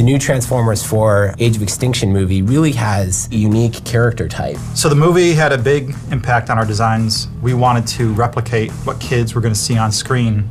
The new Transformers 4 Age of Extinction movie really has a unique character type. So the movie had a big impact on our designs. We wanted to replicate what kids were going to see on screen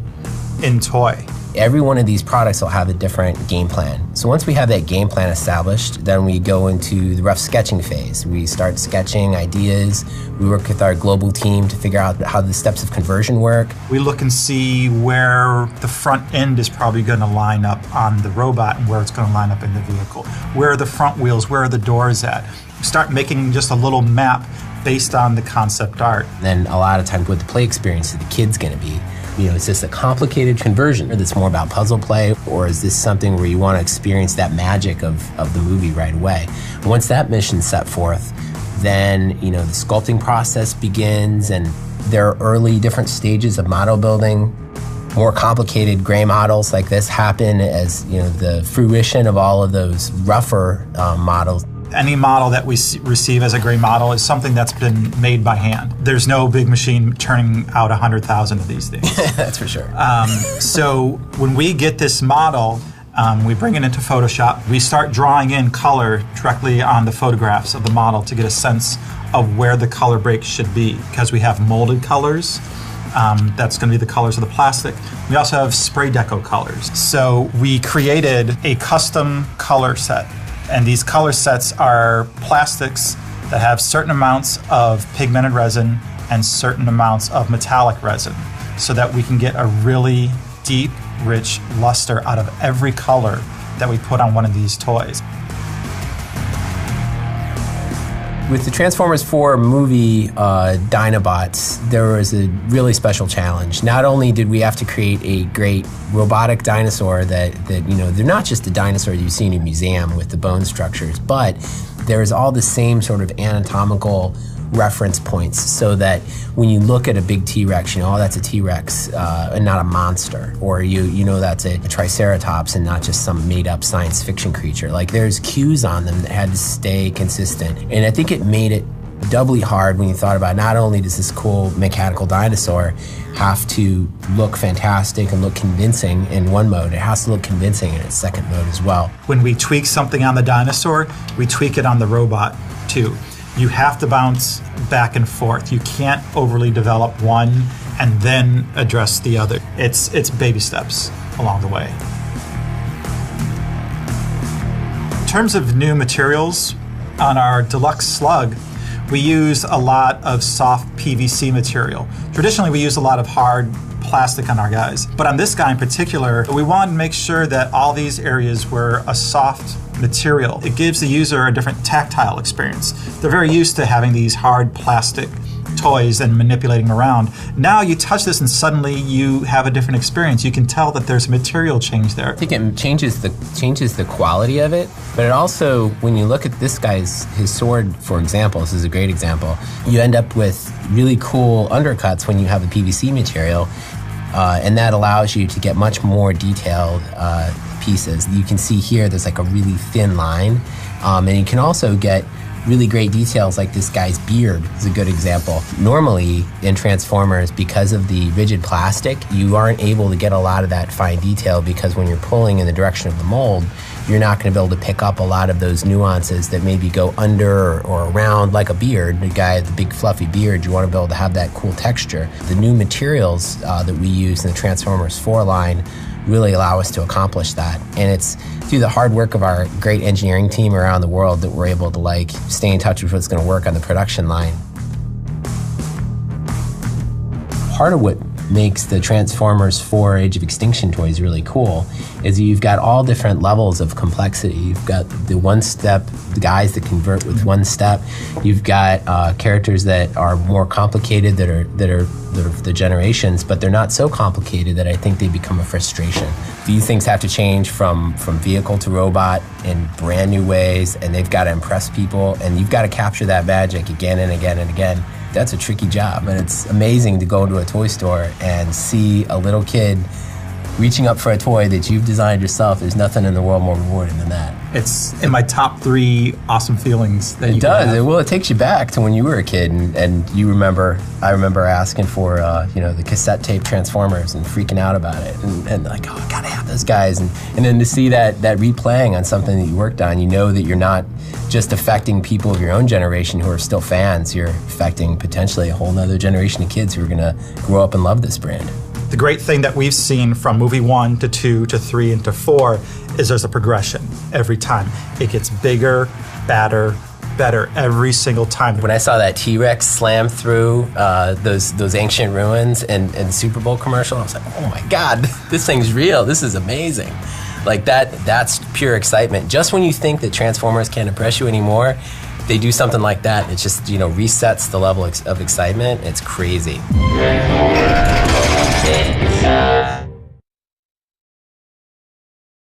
in toy. Every one of these products will have a different game plan. So once we have that game plan established, then we go into the rough sketching phase. We start sketching ideas. We work with our global team to figure out how the steps of conversion work. We look and see where the front end is probably going to line up on the robot and where it's going to line up in the vehicle. Where are the front wheels? Where are the doors at? We start making just a little map based on the concept art. Then a lot of times what the play experience of the kid's going to be. Is this a complicated conversion that's more about puzzle play, or is this something where you want to experience that magic of the movie right away? Once that mission's set forth, then the sculpting process begins, and there are early different stages of model building. More complicated gray models like this happen as the fruition of all of those rougher models. Any model that we receive as a gray model is something that's been made by hand. There's no big machine churning out 100,000 of these things. That's for sure. So when we get this model, we bring it into Photoshop. We start drawing in color directly on the photographs of the model to get a sense of where the color break should be, because we have molded colors. That's going to be the colors of the plastic. We also have spray deco colors. So we created a custom color set. And these color sets are plastics that have certain amounts of pigmented resin and certain amounts of metallic resin, so that we can get a really deep, rich luster out of every color that we put on one of these toys. With the Transformers 4 movie Dinobots, there was a really special challenge. Not only did we have to create a great robotic dinosaur that they're not just a dinosaur you see in a museum with the bone structures, but there's all the same sort of anatomical reference points, so that when you look at a big T-Rex, that's a T-Rex and not a monster, or that's a Triceratops and not just some made-up science fiction creature. Like, there's cues on them that had to stay consistent, and I think it made it doubly hard when you thought about not only does this cool mechanical dinosaur have to look fantastic and look convincing in one mode, it has to look convincing in its second mode as well. When we tweak something on the dinosaur, we tweak it on the robot too. You have to bounce back and forth. You can't overly develop one and then address the other. It's baby steps along the way. In terms of new materials, on our Deluxe Slug, we use a lot of soft PVC material. Traditionally, we use a lot of hard plastic on our guys. But on this guy in particular, we wanted to make sure that all these areas were a soft material. It gives the user a different tactile experience. They're very used to having these hard plastic toys and manipulating them around. Now you touch this and suddenly you have a different experience. You can tell that there's a material change there. I think it changes the quality of it, but it also, when you look at this guy's, his sword, for example, this is a great example, you end up with really cool undercuts when you have the PVC material, and that allows you to get much more detailed pieces. You can see here there's like a really thin line, and you can also get really great details like this guy's beard is a good example. Normally in Transformers, because of the rigid plastic, you aren't able to get a lot of that fine detail, because when you're pulling in the direction of the mold, you're not going to be able to pick up a lot of those nuances that maybe go under or around, like a beard. The guy with the big fluffy beard, you want to be able to have that cool texture. The new materials that we use in the Transformers 4 line really allow us to accomplish that. And it's through the hard work of our great engineering team around the world that we're able to stay in touch with what's going to work on the production line. Part of what makes the Transformers 4 Age of Extinction toys really cool is you've got all different levels of complexity. You've got the one-step, the guys that convert with one step. You've got characters that are more complicated, that are the generations, but they're not so complicated that I think they become a frustration. These things have to change from vehicle to robot in brand new ways, and they've got to impress people, and you've got to capture that magic again and again and again. That's a tricky job, and it's amazing to go into a toy store and see a little kid reaching up for a toy that you've designed yourself, there's nothing in the world more rewarding than that. It's in my top 3 awesome feelings that it does. Well, it takes you back to when you were a kid, and you remember. I remember asking for the cassette tape Transformers and freaking out about it, and like, oh, I gotta have those guys, and then to see that replaying on something that you worked on, you know that you're not just affecting people of your own generation who are still fans. You're affecting potentially a whole nother generation of kids who are gonna grow up and love this brand. The great thing that we've seen from movie 1 to 2 to 3 and to 4 is there's a progression every time. It gets bigger, badder, better every single time. When I saw that T-Rex slam through those ancient ruins in the Super Bowl commercial, I was like, oh my God, this thing's real. This is amazing. Like that's pure excitement. Just when you think that Transformers can't impress you anymore, they do something like that. It just resets the level of excitement. It's crazy.